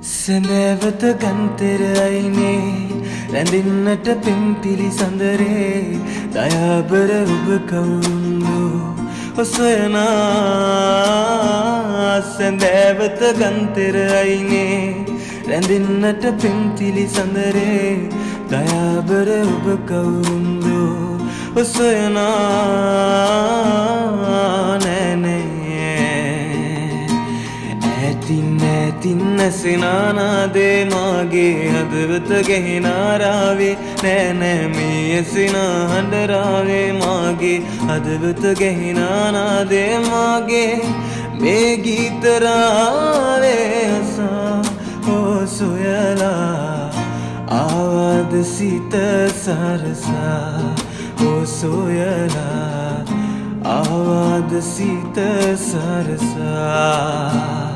සැඳෑවත ගන්තෙර අයිනේ රැඳින්නට පෙම්පිලි සඳරේ දයාබර ඔබ කවුරුන්දු ඔසොයනා සැඳෑවත ගන්තෙර අයිනේ රැඳින්නට පෙම්පිලි සඳරේ දයාබර ඔබ කවුරුන්දු ඔසොයනා නෑනේ ඇතින් නැසෙනානාදේ මාගේ හදවත ගැහෙනාරාවේ නෑ මේ ඇසෙනා හඬරාවේ මාගේ හදවත ගැහෙනානාදේ මාගේ මේ ගීතරාවේ අසා සොයලා ආවද සිත සරසා සොයලා ආවද සිත සරසා